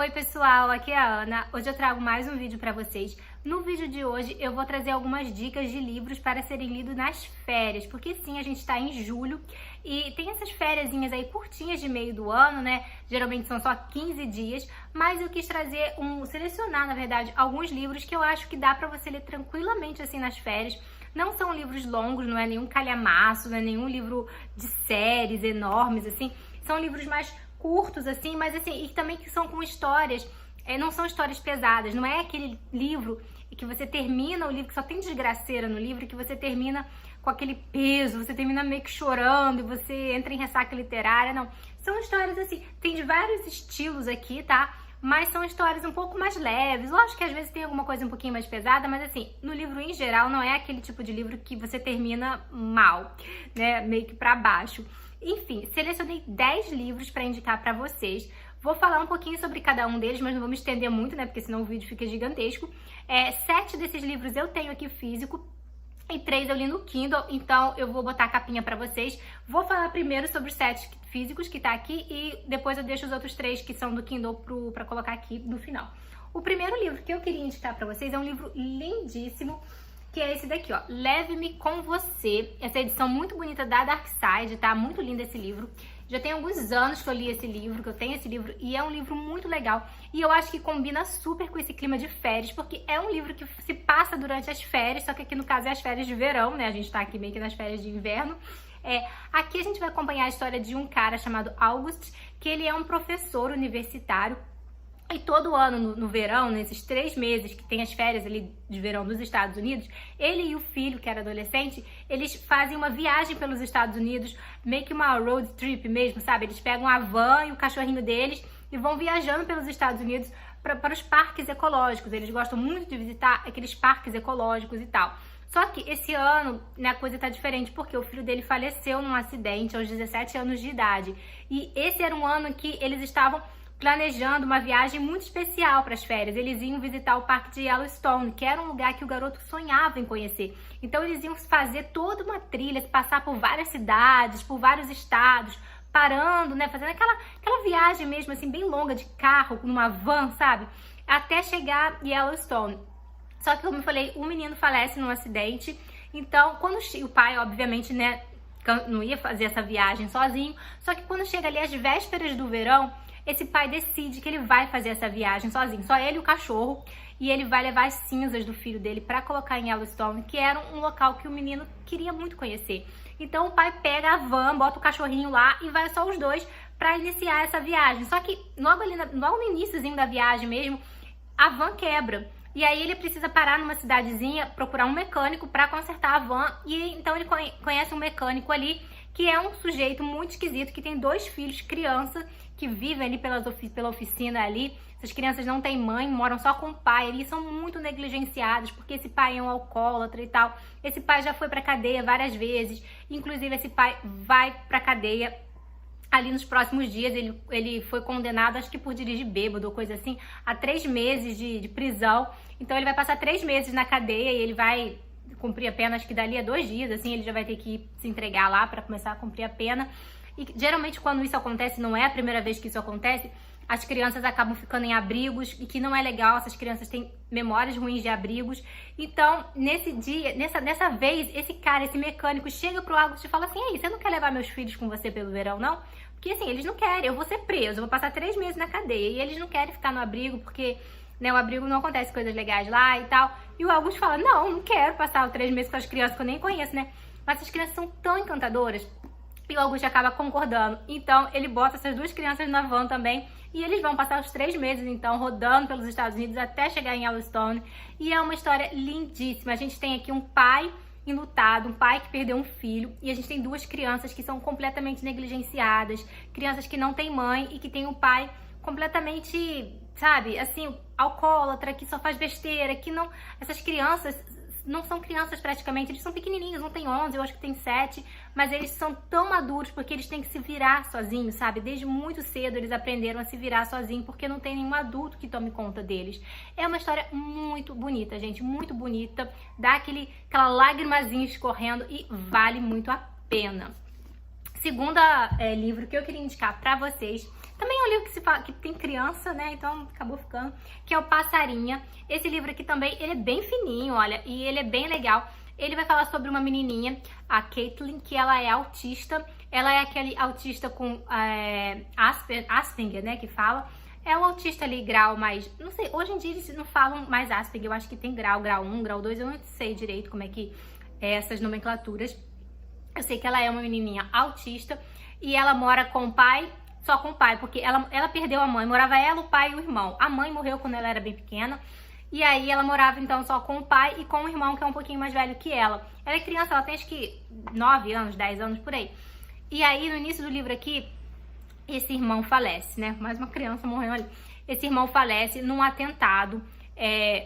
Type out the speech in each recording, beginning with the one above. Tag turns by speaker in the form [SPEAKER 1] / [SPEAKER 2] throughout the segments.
[SPEAKER 1] Oi pessoal, aqui é a Ana. Hoje eu trago mais um vídeo para vocês. No vídeo de hoje eu vou trazer algumas dicas de livros para serem lidos nas férias, porque sim, a gente está em julho e tem essas fériasinhas aí curtinhas de meio do ano, né? Geralmente são só 15 dias, mas eu quis selecionar, na verdade, alguns livros que eu acho que dá para você ler tranquilamente assim nas férias. Não são livros longos, não é nenhum calhamaço, não é nenhum livro de séries enormes, assim. São livros mais curtos, assim, mas assim, e também que são com histórias, não são histórias pesadas, não é aquele livro que você termina o livro, que só tem desgraceira no livro, que você termina com aquele peso, você termina meio que chorando e você entra em ressaca literária, não. São histórias assim, tem de vários estilos aqui, tá? Mas são histórias um pouco mais leves. Lógico que às vezes tem alguma coisa um pouquinho mais pesada, mas assim, no livro em geral não é aquele tipo de livro que você termina mal, né? Meio que pra baixo. Enfim, selecionei 10 livros para indicar para vocês. Vou falar um pouquinho sobre cada um deles, mas não vou me estender muito, né? Porque senão o vídeo fica gigantesco. 7 desses livros eu tenho aqui físico e 3 eu li no Kindle, então eu vou botar a capinha para vocês. Vou falar primeiro sobre os 7 físicos que tá aqui e depois eu deixo os outros 3 que são do Kindle para colocar aqui no final. O primeiro livro que eu queria indicar para vocês é um livro lindíssimo, que é esse daqui, ó, Leve-me com Você. Essa edição muito bonita da Dark Side, tá? Muito lindo esse livro. Já tem alguns anos que eu li esse livro, que eu tenho esse livro, e é um livro muito legal. E eu acho que combina super com esse clima de férias, porque é um livro que se passa durante as férias, só que aqui no caso é as férias de verão, né? A gente tá aqui meio que nas férias de inverno. Aqui a gente vai acompanhar a história de um cara chamado August, que ele é um professor universitário. E todo ano, no verão, nesses 3 meses que tem as férias ali de verão dos Estados Unidos, ele e o filho, que era adolescente, eles fazem uma viagem pelos Estados Unidos, meio que uma road trip mesmo, sabe? Eles pegam a van e o cachorrinho deles e vão viajando pelos Estados Unidos para os parques ecológicos. Eles gostam muito de visitar aqueles parques ecológicos e tal. Só que esse ano, né, a coisa tá diferente, porque o filho dele faleceu num acidente aos 17 anos de idade. E esse era um ano que eles estavam planejando uma viagem muito especial para as férias. Eles iam visitar o parque de Yellowstone, que era um lugar que o garoto sonhava em conhecer. Então eles iam fazer toda uma trilha, passar por várias cidades, por vários estados, parando, né, fazendo aquela viagem mesmo, assim, bem longa de carro, numa van, sabe? Até chegar em Yellowstone. Só que, como eu falei, o menino falece num acidente. Então, quando o pai, obviamente, né, não ia fazer essa viagem sozinho. Só que quando chega ali às vésperas do verão, esse pai decide que ele vai fazer essa viagem sozinho, só ele e o cachorro, e ele vai levar as cinzas do filho dele para colocar em Yellowstone, que era um local que o menino queria muito conhecer. Então o pai pega a van, bota o cachorrinho lá e vai só os dois para iniciar essa viagem. Só que logo no iniciozinho da viagem mesmo, a van quebra. E aí ele precisa parar numa cidadezinha, procurar um mecânico para consertar a van, e então ele conhece um mecânico ali, que é um sujeito muito esquisito, que tem 2 filhos, criança, que vivem ali pela oficina ali. Essas crianças não têm mãe, moram só com o pai, eles são muito negligenciados, porque esse pai é um alcoólatra e tal. Esse pai já foi pra cadeia várias vezes, inclusive esse pai vai pra cadeia ali nos próximos dias. Ele foi condenado, acho que por dirigir bêbado ou coisa assim, a 3 meses de prisão. Então ele vai passar 3 meses na cadeia e ele vai cumprir a pena, acho que dali a 2 dias, assim, ele já vai ter que se entregar lá para começar a cumprir a pena. E geralmente quando isso acontece, não é a primeira vez que isso acontece, as crianças acabam ficando em abrigos, e que não é legal, essas crianças têm memórias ruins de abrigos. Então, nesse dia, dessa vez, esse mecânico chega pro August e fala assim: ei, você não quer levar meus filhos com você pelo verão, não? Porque assim, eles não querem, eu vou ser preso, eu vou passar 3 meses na cadeia, e eles não querem ficar no abrigo, porque, né, o abrigo não acontece coisas legais lá e tal. E o August fala: não quero passar 3 meses com as crianças que eu nem conheço, né? Mas essas crianças são tão encantadoras. E o August acaba concordando. Então ele bota essas 2 crianças na van também, e eles vão passar os 3 meses então rodando pelos Estados Unidos até chegar em Yellowstone. E é uma história lindíssima. A gente tem aqui um pai enlutado, um pai que perdeu um filho, e a gente tem 2 crianças que são completamente negligenciadas, crianças que não têm mãe e que tem um pai completamente, sabe, assim, alcoólatra, que só faz besteira, que não... Essas crianças não são crianças praticamente, eles são pequenininhos, um tem 11, eu acho que tem 7, mas eles são tão maduros porque eles têm que se virar sozinhos, sabe? Desde muito cedo eles aprenderam a se virar sozinhos porque não tem nenhum adulto que tome conta deles. É uma história muito bonita, gente, muito bonita, dá aquela lagrimazinha escorrendo e vale muito a pena. Segunda livro que eu queria indicar pra vocês Também é um livro que se fala que tem criança, né? Então acabou ficando, que é o Passarinha. Esse livro aqui também, ele é bem fininho, olha, e ele é bem legal. Ele vai falar sobre uma menininha, a Caitlin, que ela é autista. Ela é aquele autista com Asperger, né, que fala. É um autista ali, grau mais... Não sei, hoje em dia eles não falam mais Asperger. Eu acho que tem grau 1, grau 2. Eu não sei direito como é que é essas nomenclaturas. Eu sei que ela é uma menininha autista. E ela mora com o pai, só com o pai. Porque ela perdeu a mãe. Morava ela, o pai e o irmão. A mãe morreu quando ela era bem pequena. E aí ela morava então só com o pai e com o irmão, que é um pouquinho mais velho que ela. Ela é criança, ela tem acho que 9 anos, 10 anos, por aí. E aí no início do livro aqui, esse irmão falece, né? Mais uma criança morreu ali. Esse irmão falece num atentado.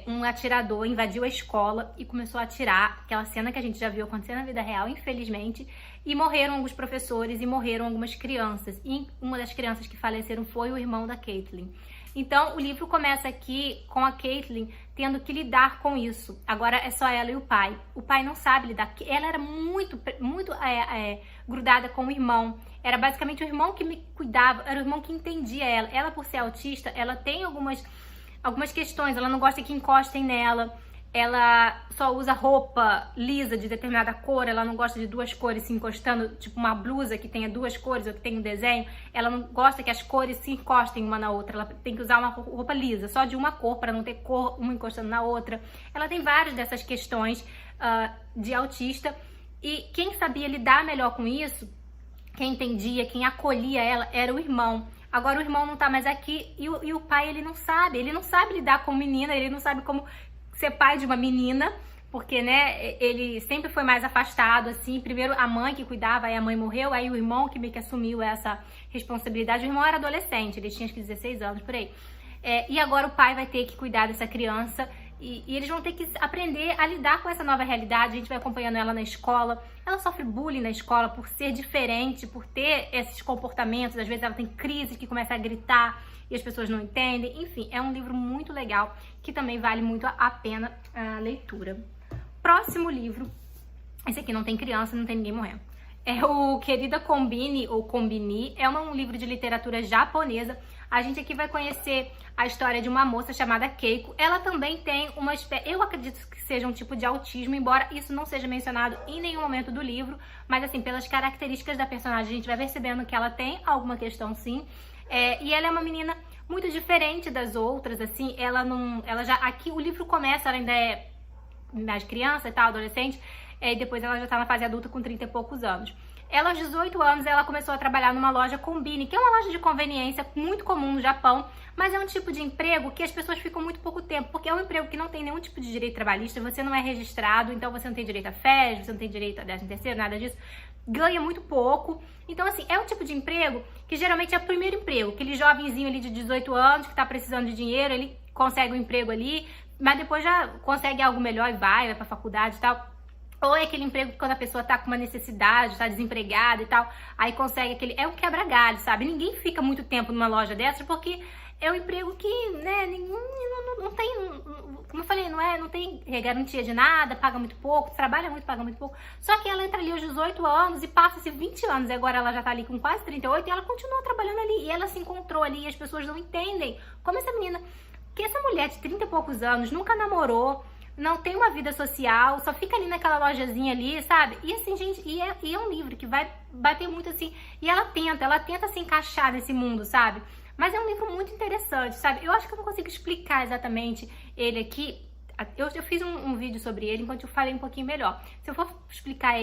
[SPEAKER 1] Um atirador invadiu a escola e começou a atirar. Aquela cena que a gente já viu acontecer na vida real, infelizmente. E morreram alguns professores e morreram algumas crianças. E uma das crianças que faleceram foi o irmão da Caitlin. Então, o livro começa aqui com a Caitlin tendo que lidar com isso. Agora é só ela e o pai. O pai não sabe lidar, porque ela era muito grudada com o irmão. Era basicamente o irmão que me cuidava, era o irmão que entendia ela. Ela, por ser autista, ela tem algumas questões. Ela não gosta que encostem nela. Ela só usa roupa lisa de determinada cor, ela não gosta de duas cores se encostando, tipo uma blusa que tenha duas cores ou que tenha um desenho. Ela não gosta que as cores se encostem uma na outra, ela tem que usar uma roupa lisa, só de uma cor, para não ter cor uma encostando na outra. Ela tem várias dessas questões de autista, e quem sabia lidar melhor com isso, quem entendia, quem acolhia ela, era o irmão. Agora o irmão não tá mais aqui e o pai, ele não sabe lidar com menina, ele não sabe como ser pai de uma menina, porque, né, ele sempre foi mais afastado, assim. Primeiro a mãe que cuidava, aí a mãe morreu, aí o irmão que meio que assumiu essa responsabilidade. O irmão era adolescente, ele tinha acho que 16 anos, por aí. E agora o pai vai ter que cuidar dessa criança e eles vão ter que aprender a lidar com essa nova realidade. A gente vai acompanhando ela na escola. Ela sofre bullying na escola por ser diferente, por ter esses comportamentos. Às vezes ela tem crise que começa a gritar e as pessoas não entendem. Enfim, é um livro muito legal que também vale muito a pena a leitura. Próximo livro, esse aqui não tem criança, não tem ninguém morrendo. É o Querida Kombini, ou Kombini, é um livro de literatura japonesa. A gente aqui vai conhecer a história de uma moça chamada Keiko. Ela também tem uma espécie, eu acredito que seja um tipo de autismo, embora isso não seja mencionado em nenhum momento do livro, mas assim, pelas características da personagem, a gente vai percebendo que ela tem alguma questão sim. E ela é uma menina muito diferente das outras, assim, aqui o livro começa, ela ainda é mais criança e tal, adolescente, e depois ela já tá na fase adulta com 30 e poucos anos. Ela, aos 18 anos, ela começou a trabalhar numa loja Kombini, que é uma loja de conveniência muito comum no Japão, mas é um tipo de emprego que as pessoas ficam muito pouco tempo, porque é um emprego que não tem nenhum tipo de direito trabalhista, você não é registrado, então você não tem direito a férias, você não tem direito a 13º, nada disso, ganha muito pouco. Então, assim, é um tipo de emprego que geralmente é o primeiro emprego, aquele jovenzinho ali de 18 anos que tá precisando de dinheiro, ele consegue um emprego ali, mas depois já consegue algo melhor e vai pra faculdade e tal. Ou é aquele emprego que quando a pessoa tá com uma necessidade, tá desempregada e tal, aí consegue aquele... É um quebra-galho, sabe? Ninguém fica muito tempo numa loja dessas porque é um emprego que, né, não tem... Como eu falei, não tem garantia de nada, paga muito pouco, trabalha muito, paga muito pouco. Só que ela entra ali aos 18 anos e passa-se 20 anos, e agora ela já tá ali com quase 38 e ela continua trabalhando ali. E ela se encontrou ali e as pessoas não entendem como essa menina... Que essa mulher de 30 e poucos anos nunca namorou, não tem uma vida social, só fica ali naquela lojazinha ali, sabe? E assim, gente, e é um livro que vai bater muito assim, e ela tenta se encaixar nesse mundo, sabe? Mas é um livro muito interessante, sabe? Eu acho que eu não consigo explicar exatamente ele aqui. Eu fiz um vídeo sobre ele enquanto eu falei um pouquinho melhor. Se eu for explicar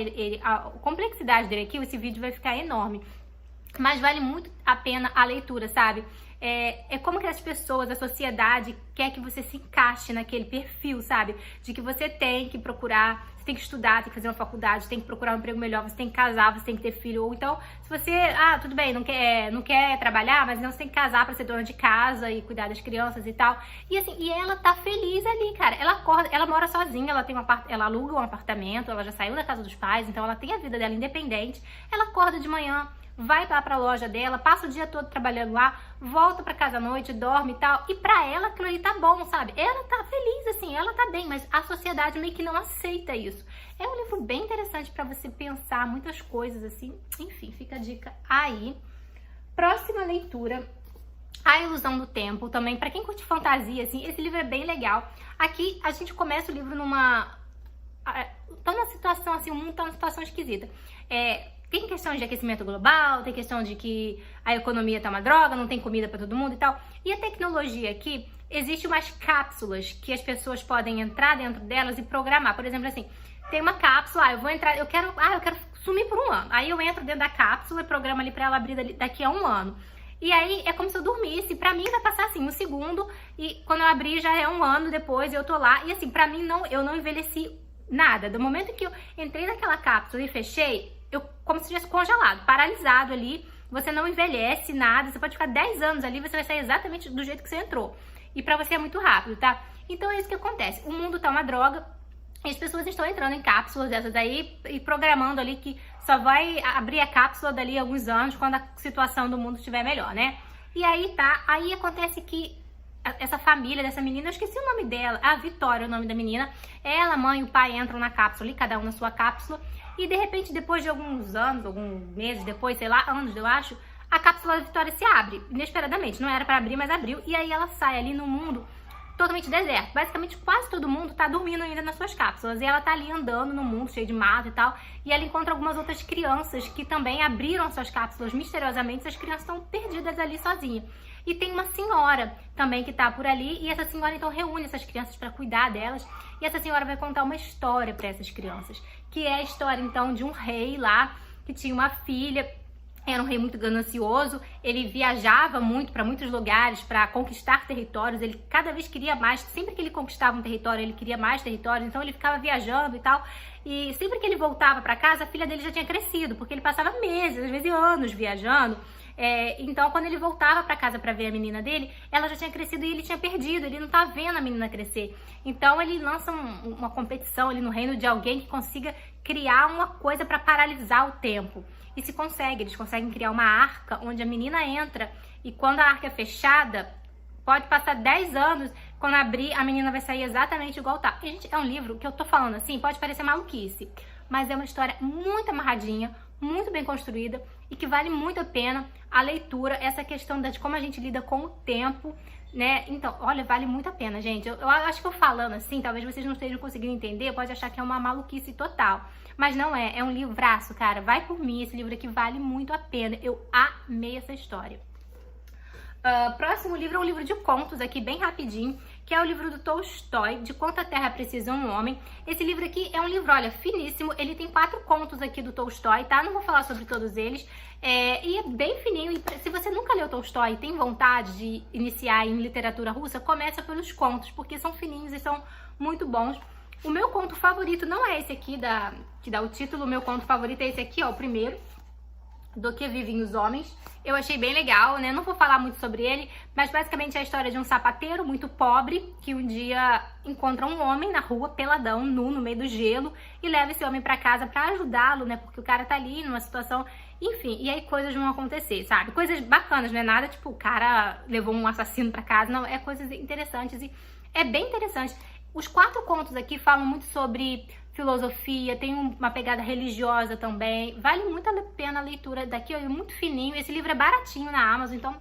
[SPEAKER 1] a complexidade dele aqui, esse vídeo vai ficar enorme. Mas vale muito a pena a leitura, sabe? É como que as pessoas, a sociedade quer que você se encaixe naquele perfil, sabe? De que você tem que procurar, você tem que estudar, tem que fazer uma faculdade, tem que procurar um emprego melhor, você tem que casar, você tem que ter filho. Ou então, se você, tudo bem, não quer trabalhar, mas não, você tem que casar pra ser dona de casa e cuidar das crianças e tal. E assim, e ela tá feliz ali, cara. Ela acorda, ela mora sozinha, ela aluga um apartamento, ela já saiu da casa dos pais, então ela tem a vida dela independente. Ela acorda de manhã, vai lá pra loja dela, passa o dia todo trabalhando lá, volta pra casa à noite, dorme e tal, e pra ela aquilo ali tá bom, sabe? Ela tá feliz, assim, ela tá bem, mas a sociedade meio que não aceita isso. É um livro bem interessante pra você pensar muitas coisas, assim, enfim, fica a dica aí. Próxima leitura A Ilusão do Tempo, também, pra quem curte fantasia, assim, esse livro é bem legal. Aqui, a gente começa o livro tá numa situação, assim, o mundo tá numa situação esquisita. Tem questão de aquecimento global, tem questão de que a economia tá uma droga, não tem comida pra todo mundo e tal. E a tecnologia aqui, existe umas cápsulas que as pessoas podem entrar dentro delas e programar. Por exemplo, assim, tem uma cápsula, eu quero sumir por 1 ano. Aí eu entro dentro da cápsula e programo ali pra ela abrir daqui a 1 ano. E aí é como se eu dormisse, pra mim vai passar assim 1 segundo e quando eu abrir já é 1 ano depois eu tô lá. E assim, pra mim eu não envelheci nada. Do momento que eu entrei naquela cápsula e fechei, como se tivesse congelado, paralisado ali. Você não envelhece nada, você pode ficar 10 anos ali, você vai sair exatamente do jeito que você entrou. E pra você é muito rápido, tá? Então é isso que acontece. O mundo tá uma droga. E as pessoas estão entrando em cápsulas dessas aí e programando ali que só vai abrir a cápsula dali a alguns anos quando a situação do mundo estiver melhor, né? E aí aí acontece que essa família dessa menina, eu esqueci o nome dela, a Vitória é o nome da menina, ela, a mãe e o pai entram na cápsula ali, cada um na sua cápsula, e de repente depois de alguns anos, alguns meses depois, sei lá, anos eu acho, a cápsula da Vitória se abre, inesperadamente, não era pra abrir, mas abriu, e aí ela sai ali no mundo totalmente deserto. Basicamente, quase todo mundo tá dormindo ainda nas suas cápsulas. E ela tá ali andando no mundo, cheio de mato e tal. E ela encontra algumas outras crianças que também abriram suas cápsulas misteriosamente. As crianças estão perdidas ali sozinhas. E tem uma senhora também que tá por ali. E essa senhora, então, reúne essas crianças para cuidar delas. E essa senhora vai contar uma história para essas crianças. Que é a história, então, de um rei lá que tinha uma filha. Era um rei muito ganancioso, ele viajava muito para muitos lugares para conquistar territórios, ele cada vez queria mais, sempre que ele conquistava um território, ele queria mais territórios, então ele ficava viajando e tal, e sempre que ele voltava para casa, a filha dele já tinha crescido, porque ele passava meses, às vezes anos viajando. Então quando ele voltava para casa para ver a menina dele, ela já tinha crescido e ele tinha perdido, ele não tá vendo a menina crescer. Então ele lança uma competição ali no reino de alguém que consiga criar uma coisa para paralisar o tempo. E se consegue, eles conseguem criar uma arca onde a menina entra e quando a arca é fechada, pode passar 10 anos, quando abrir a menina vai sair exatamente igual tá. E, gente, é um livro que eu tô falando assim, pode parecer maluquice, mas é uma história muito amarradinha, muito bem construída e que vale muito a pena a leitura, essa questão de como a gente lida com o tempo, né? Então, olha, vale muito a pena, gente. Eu acho que eu falando assim, talvez vocês não estejam conseguindo entender, pode achar que é uma maluquice total. Mas não é, é um livraço, cara. Vai por mim, esse livro aqui vale muito a pena. Eu amei essa história. Próximo livro é um livro de contos aqui, bem rapidinho, que é o livro do Tolstói, De Quanta Terra Precisa um Homem. Esse livro aqui é um livro, olha, finíssimo. Ele tem 4 contos aqui do Tolstói, tá? Não vou falar sobre todos eles. E é bem fininho. E se você nunca leu Tolstói e tem vontade de iniciar em literatura russa, começa pelos contos, porque são fininhos e são muito bons. O meu conto favorito não é esse aqui que dá o título, o meu conto favorito é esse aqui, ó, o primeiro, Do Que Vivem os Homens. Eu achei bem legal, né? Não vou falar muito sobre ele, mas basicamente é a história de um sapateiro muito pobre que um dia encontra um homem na rua, peladão, nu, no meio do gelo, e leva esse homem pra casa pra ajudá-lo, né? Porque o cara tá ali numa situação, enfim, e aí coisas vão acontecer, sabe? Coisas bacanas, não é nada tipo o cara levou um assassino pra casa, não, é coisas interessantes e é bem interessante. Os 4 contos aqui falam muito sobre filosofia, tem uma pegada religiosa também. Vale muito a pena a leitura daqui, é muito fininho. Esse livro é baratinho na Amazon, então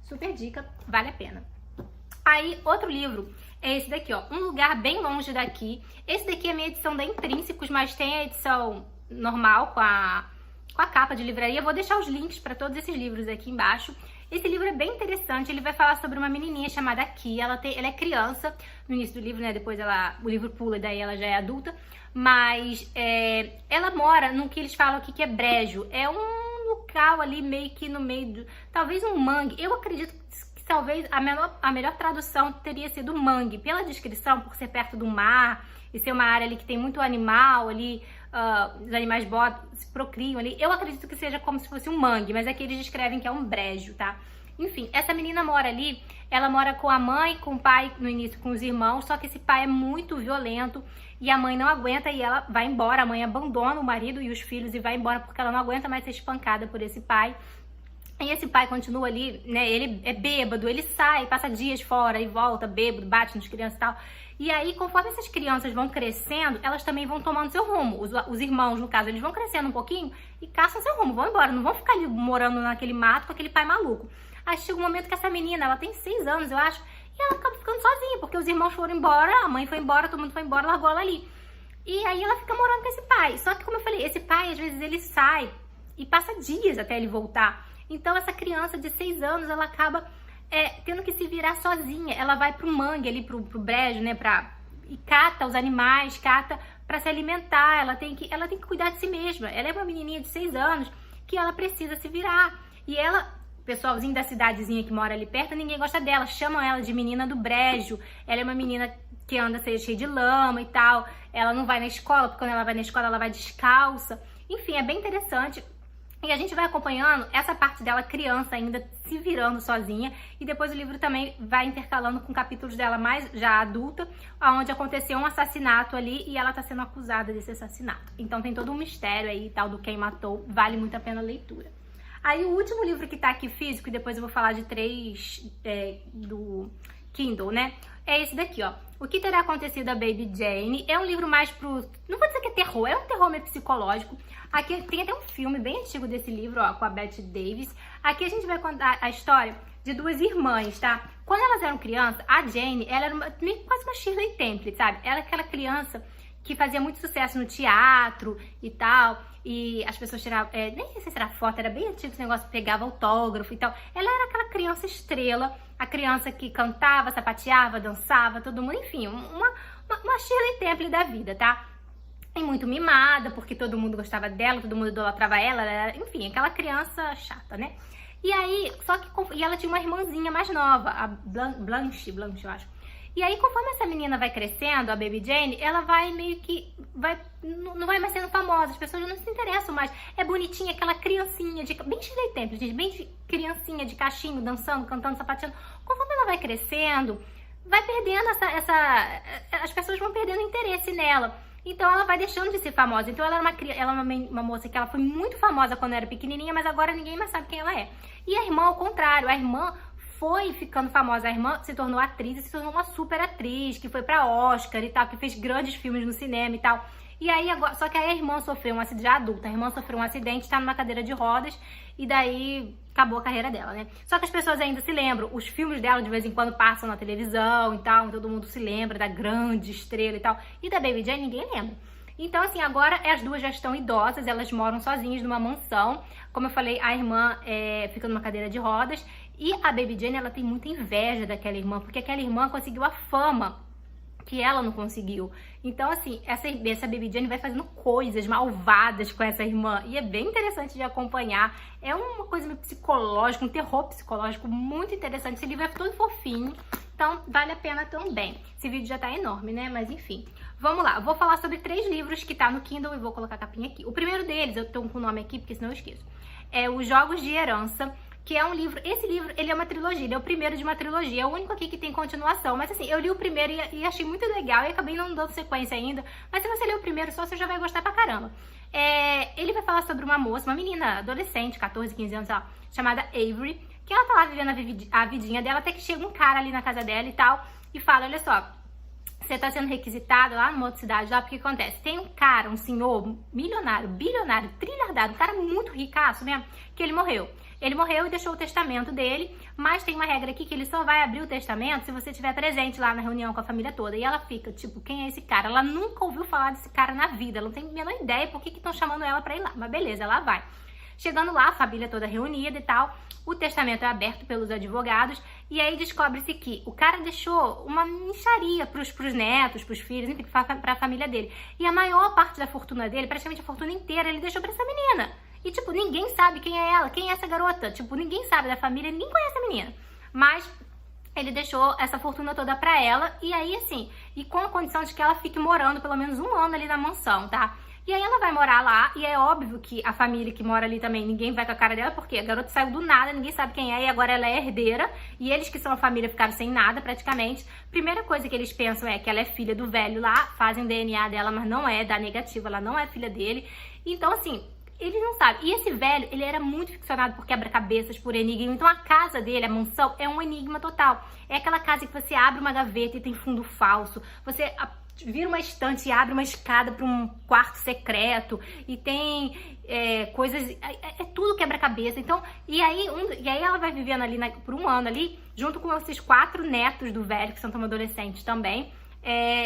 [SPEAKER 1] super dica, vale a pena. Aí, outro livro é esse daqui, ó, Um Lugar Bem Longe Daqui. Esse daqui é a minha edição da Intrínsecos, mas tem a edição normal com a capa de livraria. Vou deixar os links para todos esses livros aqui embaixo. Esse livro é bem interessante, ele vai falar sobre uma menininha chamada Ki, ela é criança no início do livro, né, depois o livro pula e daí ela já é adulta, mas ela mora no que eles falam aqui que é brejo, é um local ali meio que no meio, talvez um mangue, eu acredito que talvez a melhor tradução teria sido mangue, pela descrição, por ser perto do mar e ser uma área ali que tem muito animal ali, os animais se procriam ali. Eu acredito que seja como se fosse um mangue, mas aqui eles descrevem que é um brejo, tá? Enfim, essa menina mora ali, ela mora com a mãe, com o pai, no início com os irmãos, só que esse pai é muito violento e a mãe não aguenta e ela vai embora. A mãe abandona o marido e os filhos e vai embora porque ela não aguenta mais ser espancada por esse pai. E esse pai continua ali, né, ele é bêbado, ele sai, passa dias fora e volta bêbado, bate nas crianças e tal. E aí, conforme essas crianças vão crescendo, elas também vão tomando seu rumo. Os irmãos, no caso, eles vão crescendo um pouquinho e caçam seu rumo, vão embora. Não vão ficar ali morando naquele mato com aquele pai maluco. Aí chega um momento que essa menina, ela tem 6 anos, eu acho, e ela acaba ficando sozinha, porque os irmãos foram embora, a mãe foi embora, todo mundo foi embora, largou ela ali. E aí ela fica morando com esse pai. Só que, como eu falei, esse pai, às vezes, ele sai e passa dias até ele voltar. Então, essa criança de 6 anos, ela acaba tendo que se virar sozinha. Ela vai pro mangue ali, pro brejo, né, e cata os animais, cata pra se alimentar. Ela tem que cuidar de si mesma. Ela é uma menininha de 6 anos que ela precisa se virar. E ela... O pessoalzinho da cidadezinha que mora ali perto, ninguém gosta dela. Chamam ela de menina do brejo. Ela é uma menina que anda cheia de lama e tal. Ela não vai na escola, porque quando ela vai na escola, ela vai descalça. Enfim, é bem interessante. E a gente vai acompanhando essa parte dela criança ainda se virando sozinha. E depois o livro também vai intercalando com capítulos dela mais já adulta, onde aconteceu um assassinato ali e ela tá sendo acusada desse assassinato. Então tem todo um mistério aí e tal do quem matou. Vale muito a pena a leitura. Aí o último livro que tá aqui físico, e depois eu vou falar de 3 do Kindle, né? É esse daqui, ó. O que terá acontecido a Baby Jane? É um livro mais pro... Não vou dizer que é terror, é um terror meio psicológico. Aqui tem até um filme bem antigo desse livro, ó, com a Bette Davis. Aqui a gente vai contar a história de 2 irmãs, tá? Quando elas eram crianças, a Jane, ela era quase uma Shirley Temple, sabe? Ela é aquela criança que fazia muito sucesso no teatro e tal, e as pessoas tiravam, nem sei se era foto, era bem antigo esse negócio, pegava autógrafo e tal. Ela era aquela criança estrela, a criança que cantava, sapateava, dançava, todo mundo, enfim, uma Shirley Temple da vida, tá? E muito mimada, porque todo mundo gostava dela, todo mundo idolatrava ela, enfim, aquela criança chata, né? E aí, e ela tinha uma irmãzinha mais nova, a Blanche, eu acho. E aí, conforme essa menina vai crescendo, a Baby Jane, ela vai meio que... não vai mais sendo famosa, as pessoas não se interessam mais. É bonitinha, aquela criancinha bem Shirley Temple, gente, bem criancinha de cachinho, dançando, cantando, sapateando. Conforme ela vai crescendo, vai perdendo as pessoas vão perdendo interesse nela. Então ela vai deixando de ser famosa. Então ela é uma moça que ela foi muito famosa quando era pequenininha, mas agora ninguém mais sabe quem ela é. E a irmã, ao contrário, a irmã foi ficando famosa. A irmã se tornou atriz e se tornou uma super atriz, que foi pra Oscar e tal, que fez grandes filmes no cinema e tal. E aí, agora, só que aí a irmã sofreu um acidente, já adulta, a irmã sofreu um acidente, tá numa cadeira de rodas, e daí acabou a carreira dela, né? Só que as pessoas ainda se lembram, os filmes dela de vez em quando passam na televisão e tal, todo mundo se lembra da grande estrela e tal, e da Baby Jane ninguém lembra. Então, assim, agora as duas já estão idosas, elas moram sozinhas numa mansão. Como eu falei, a irmã fica numa cadeira de rodas, e a Baby Jane, ela tem muita inveja daquela irmã, porque aquela irmã conseguiu a fama que ela não conseguiu. Então, assim, essa Baby Jane vai fazendo coisas malvadas com essa irmã. E é bem interessante de acompanhar. É uma coisa meio psicológica, um terror psicológico muito interessante. Esse livro é todo fofinho, então vale a pena também. Esse vídeo já tá enorme, né? Mas enfim. Vamos lá, eu vou falar sobre 3 livros que tá no Kindle e vou colocar a capinha aqui. O primeiro deles, eu tô com o nome aqui, porque senão eu esqueço. É Os Jogos de Herança, que é um livro, esse livro, ele é uma trilogia, ele é o primeiro de uma trilogia, é o único aqui que tem continuação, mas assim, eu li o primeiro e achei muito legal, e acabei não dando sequência ainda, mas se você ler o primeiro só, você já vai gostar pra caramba. Ele vai falar sobre uma moça, uma menina adolescente, 14, 15 anos, sei lá, chamada Avery, que ela tá lá vivendo a vidinha dela, até que chega um cara ali na casa dela e tal, e fala, olha só, você tá sendo requisitado lá numa outra cidade, lá, porque acontece? Tem um cara, um senhor milionário, bilionário, trilhardário, um cara muito ricaço mesmo, que ele morreu. Ele morreu e deixou o testamento dele, mas tem uma regra aqui que ele só vai abrir o testamento se você estiver presente lá na reunião com a família toda. E ela fica, tipo, quem é esse cara? Ela nunca ouviu falar desse cara na vida, ela não tem a menor ideia por que estão chamando ela pra ir lá. Mas beleza, ela vai. Chegando lá, a família toda reunida e tal, o testamento é aberto pelos advogados, e aí descobre-se que o cara deixou uma mixaria pros netos, pros filhos, enfim, pra família dele. E a maior parte da fortuna dele, praticamente a fortuna inteira, ele deixou pra essa menina. E, tipo, ninguém sabe quem é ela, quem é essa garota. Tipo, ninguém sabe da família, ninguém conhece a menina. Mas ele deixou essa fortuna toda pra ela. E aí, assim, e com a condição de que ela fique morando pelo menos 1 ano ali na mansão, tá? E aí ela vai morar lá, e é óbvio que a família que mora ali também, ninguém vai com a cara dela, porque a garota saiu do nada, ninguém sabe quem é, e agora ela é herdeira, e eles que são a família ficaram sem nada, praticamente. Primeira coisa que eles pensam é que ela é filha do velho lá, fazem o DNA dela, mas não é, dá negativo, ela não é filha dele. Então, assim, Eles não sabem. E esse velho, ele era muito ficcionado por quebra-cabeças, por enigma. Então a casa dele, a mansão, é um enigma total. É aquela casa que você abre uma gaveta e tem fundo falso. Você vira uma estante e abre uma escada para um quarto secreto. E tem coisas... É tudo quebra-cabeça. Então, e aí ela vai vivendo ali por um ano ali, junto com esses 4 netos do velho, que são adolescentes também.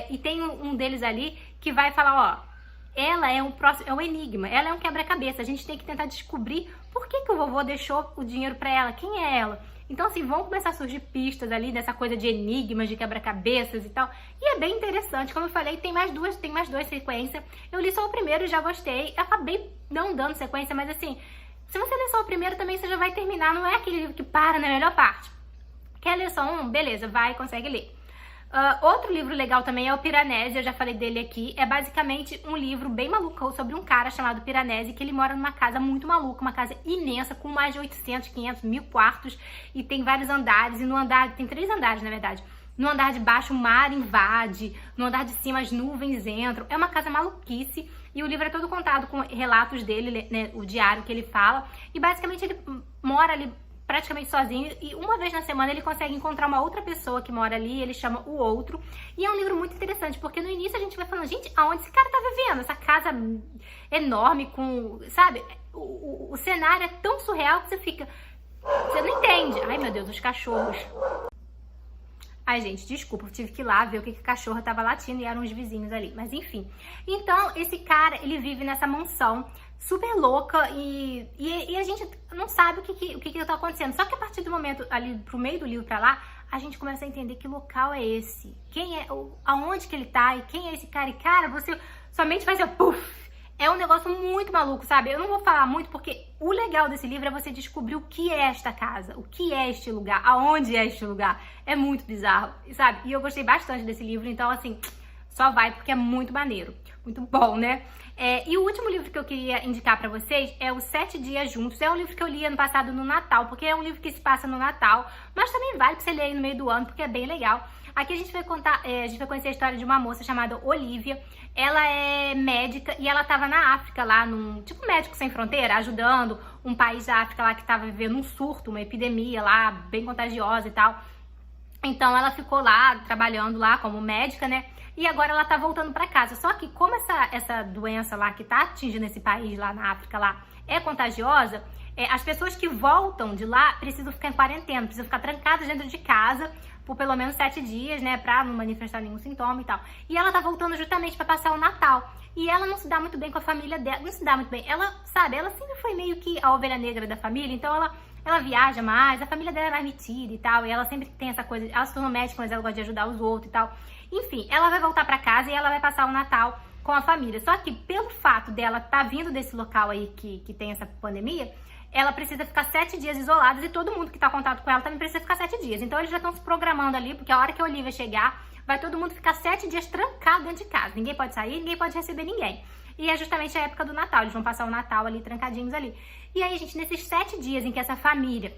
[SPEAKER 1] E tem um deles ali que vai falar, ó... Ela é um enigma, ela é um quebra-cabeça. A gente tem que tentar descobrir por que o vovô deixou o dinheiro pra ela, quem é ela. Então, assim, vão começar a surgir pistas ali dessa coisa de enigmas, de quebra-cabeças e tal. E é bem interessante, como eu falei, tem mais duas sequências. Eu li só o primeiro e já gostei. Acabei não dando sequência, mas assim, se você ler só o primeiro também você já vai terminar. Não é aquele livro que para na melhor parte. Quer ler só um? Beleza, vai, consegue ler. Outro livro legal também é o Piranesi, eu já falei dele aqui. É basicamente um livro bem maluco sobre um cara chamado Piranesi, que ele mora numa casa muito maluca, uma casa imensa, com mais de 800, 500, 1000 quartos, e tem vários andares, e no andar, tem 3 andares na verdade. No andar de baixo o mar invade, no andar de cima as nuvens entram. É uma casa maluquice, e o livro é todo contado com relatos dele, né, o diário que ele fala, e basicamente ele mora ali praticamente sozinho, e uma vez na semana ele consegue encontrar uma outra pessoa que mora ali, ele chama o outro, e é um livro muito interessante, porque no início a gente vai falando, gente, aonde esse cara tá vivendo? Essa casa enorme com, sabe, o cenário é tão surreal que você não entende. Ai meu Deus, os cachorros. Ai gente, desculpa, eu tive que ir lá ver o que a cachorra tava latindo e eram os vizinhos ali, mas enfim. Então, esse cara, ele vive nessa mansão super louca e a gente não sabe o que tá acontecendo. Só que a partir do momento ali pro meio do livro pra lá, a gente começa a entender que local é esse, quem é, aonde que ele tá e quem é esse cara. E cara, você somente faz puff. É um negócio muito maluco, sabe? Eu não vou falar muito porque o legal desse livro é você descobrir o que é esta casa, o que é este lugar, aonde é este lugar. É muito bizarro, sabe? E eu gostei bastante desse livro, então assim, só vai porque é muito maneiro, muito bom, né? E o último livro que eu queria indicar pra vocês é o 7 Dias Juntos. É um livro que eu li ano passado no Natal, porque é um livro que se passa no Natal, mas também vale pra você ler aí no meio do ano, porque é bem legal. Aqui a gente vai conhecer a história de uma moça chamada Olivia. Ela é médica e ela tava na África lá, tipo Médicos Sem Fronteira, ajudando um país da África lá que tava vivendo um surto, uma epidemia lá, bem contagiosa e tal. Então ela ficou lá, trabalhando lá como médica, né? E agora ela tá voltando pra casa. Só que como essa doença lá que tá atingindo esse país lá na África lá é contagiosa, as pessoas que voltam de lá precisam ficar em quarentena, precisam ficar trancadas dentro de casa por pelo menos 7 dias, né, pra não manifestar nenhum sintoma e tal. E ela tá voltando justamente pra passar o Natal. E ela não se dá muito bem com a família dela, não se dá muito bem. Ela, sabe, ela sempre foi meio que a ovelha negra da família, então ela viaja mais, a família dela é mais metida e tal, e ela sempre tem essa coisa, ela se tornou médica, mas ela gosta de ajudar os outros e tal. Enfim, ela vai voltar pra casa e ela vai passar o Natal com a família. Só que pelo fato dela tá vindo desse local aí que tem essa pandemia, ela precisa ficar 7 dias isoladas e todo mundo que tá em contato com ela também precisa ficar 7 dias. Então eles já estão se programando ali, porque a hora que a Olivia chegar, vai todo mundo ficar 7 dias trancado dentro de casa. Ninguém pode sair, ninguém pode receber ninguém. E é justamente a época do Natal, eles vão passar o Natal ali, trancadinhos ali. E aí, gente, nesses 7 dias em que essa família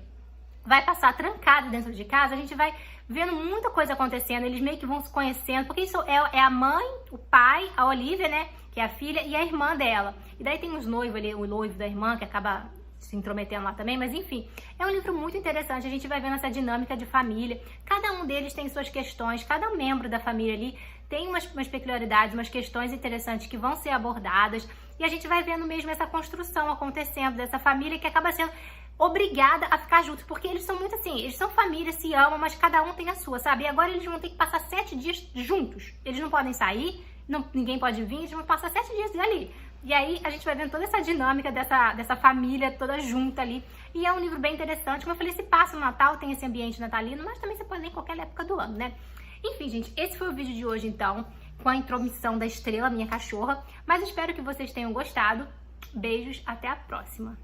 [SPEAKER 1] vai passar trancada dentro de casa, a gente vai vendo muita coisa acontecendo, eles meio que vão se conhecendo, porque isso é a mãe, o pai, a Olivia, né, que é a filha, e a irmã dela. E daí tem os noivos ali, o noivo da irmã, que acaba se intrometendo lá também, mas enfim, é um livro muito interessante, a gente vai vendo essa dinâmica de família, cada um deles tem suas questões, cada membro da família ali tem umas peculiaridades, umas questões interessantes que vão ser abordadas, e a gente vai vendo mesmo essa construção acontecendo dessa família que acaba sendo obrigada a ficar juntos, porque eles são muito assim, eles são família, se amam, mas cada um tem a sua, sabe? E agora eles vão ter que passar 7 dias juntos, eles não podem sair, ninguém pode vir, eles vão passar 7 dias ali. E aí a gente vai vendo toda essa dinâmica dessa família toda junta ali. E é um livro bem interessante. Como eu falei, se passa no Natal, tem esse ambiente natalino, mas também você pode ler em qualquer época do ano, né? Enfim, gente, esse foi o vídeo de hoje, então, com a intromissão da Estrela, minha cachorra. Mas espero que vocês tenham gostado. Beijos, até a próxima!